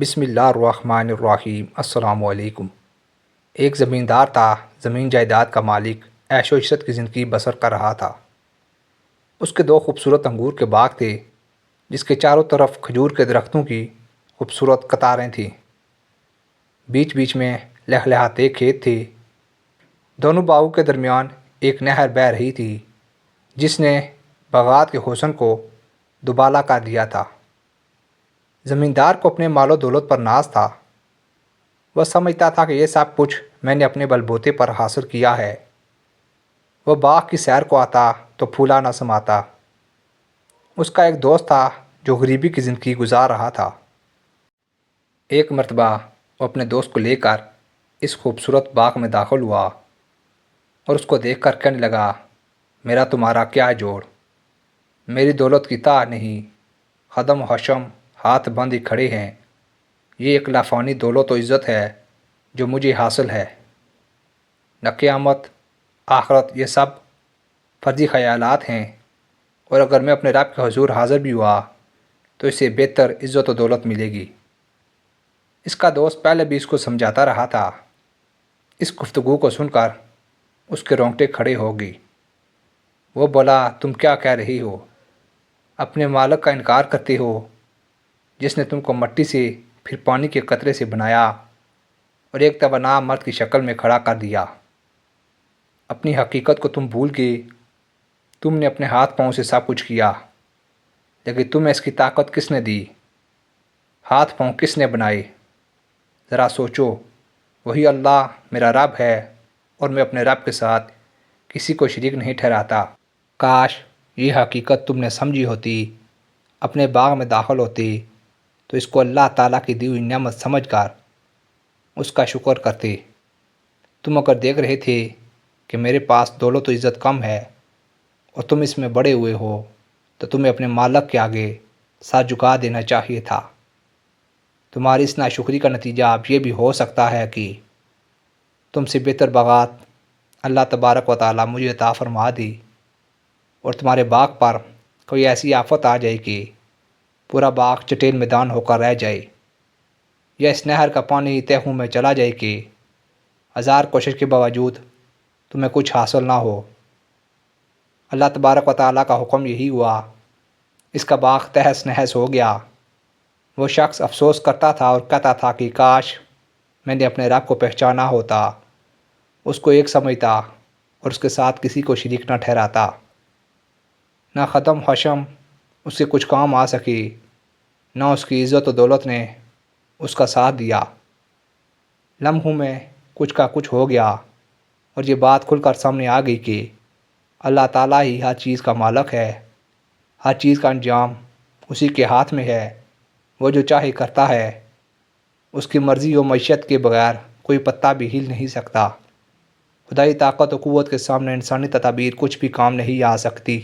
بسم اللہ الرحمن الرحیم۔ السلام علیکم۔ ایک زمیندار تھا، زمین جائیداد کا مالک عیش و عشرت کی زندگی بسر کر رہا تھا۔ اس کے دو خوبصورت انگور کے باغ تھے، جس کے چاروں طرف کھجور کے درختوں کی خوبصورت قطاریں تھیں۔ بیچ بیچ میں لہلہاتے کھیت تھے۔ دونوں باغوں کے درمیان ایک نہر بہہ رہی تھی، جس نے باغات کے حسن کو دوبالا کر دیا تھا۔ زمیندار کو اپنے مال و دولت پر ناز تھا۔ وہ سمجھتا تھا کہ یہ سب کچھ میں نے اپنے بل بوتے پر حاصل کیا ہے۔ وہ باغ کی سیر کو آتا تو پھولا نہ سماتا۔ اس کا ایک دوست تھا جو غریبی کی زندگی گزار رہا تھا۔ ایک مرتبہ وہ اپنے دوست کو لے کر اس خوبصورت باغ میں داخل ہوا اور اس کو دیکھ کر کہنے لگا، میرا تمہارا کیا جوڑ، میری دولت کی تاہ نہیں، خدم و حشم ہاتھ بندھی کھڑے ہیں۔ یہ ایک لافانی دولت و عزت ہے جو مجھے حاصل ہے، نہ قیامت آخرت، یہ سب فرضی خیالات ہیں، اور اگر میں اپنے رب کے حضور حاضر بھی ہوا تو اس سے بہتر عزت و دولت ملے گی۔ اس کا دوست پہلے بھی اس کو سمجھاتا رہا تھا۔ اس گفتگو کو سن کر اس کے رونگٹے کھڑے ہو گئی۔ وہ بولا، تم کیا کہہ رہی ہو؟ اپنے مالک کا انکار کرتے ہو، جس نے تم کو مٹی سے پھر پانی کے قطرے سے بنایا اور ایک توانا مرد کی شکل میں کھڑا کر دیا۔ اپنی حقیقت کو تم بھول گئے۔ تم نے اپنے ہاتھ پاؤں سے سب کچھ کیا، لیکن تمہیں اس کی طاقت کس نے دی؟ ہاتھ پاؤں کس نے بنائے؟ ذرا سوچو۔ وہی اللہ میرا رب ہے، اور میں اپنے رب کے ساتھ کسی کو شریک نہیں ٹھہراتا۔ کاش یہ حقیقت تم نے سمجھی ہوتی، اپنے باغ میں داخل ہوتی تو اس کو اللہ تعالیٰ کی دی ہوئی نعمت سمجھ کر اس کا شکر کرتے۔ تم اگر دیکھ رہے تھے کہ میرے پاس دولت و عزت کم ہے اور تم اس میں بڑے ہوئے ہو، تو تمہیں اپنے مالک کے آگے سر جھکا دینا چاہیے تھا۔ تمہاری اس ناشکری کا نتیجہ اب یہ بھی ہو سکتا ہے کہ تم سے بہتر باغات اللہ تبارک و تعالیٰ مجھے عطا فرما دی، اور تمہارے باغ پر کوئی ایسی آفت آ جائے کہ پورا باغ چٹیل میدان ہو کر رہ جائے، یا اس نہر کا پانی تہوں میں چلا جائے کہ ہزار کوشش کے باوجود تمہیں کچھ حاصل نہ ہو۔ اللہ تبارک و تعالیٰ کا حکم یہی ہوا، اس کا باغ تہس نہس ہو گیا۔ وہ شخص افسوس کرتا تھا اور کہتا تھا کہ کاش میں نے اپنے رب کو پہچانا ہوتا، اس کو ایک سمجھتا اور اس کے ساتھ کسی کو شریک نہ ٹھہراتا۔ نہ خدم حشم اس سے کچھ کام آ سکی، نہ اس کی عزت و دولت نے اس کا ساتھ دیا۔ لمحوں میں کچھ کا کچھ ہو گیا، اور یہ بات کھل کر سامنے آ گئی کہ اللہ تعالیٰ ہی ہر چیز کا مالک ہے، ہر چیز کا انجام اسی کے ہاتھ میں ہے۔ وہ جو چاہے کرتا ہے، اس کی مرضی و معیشت کے بغیر کوئی پتا بھی ہل نہیں سکتا۔ خدائی طاقت و قوت کے سامنے انسانی تدابیر کچھ بھی کام نہیں آ سکتی۔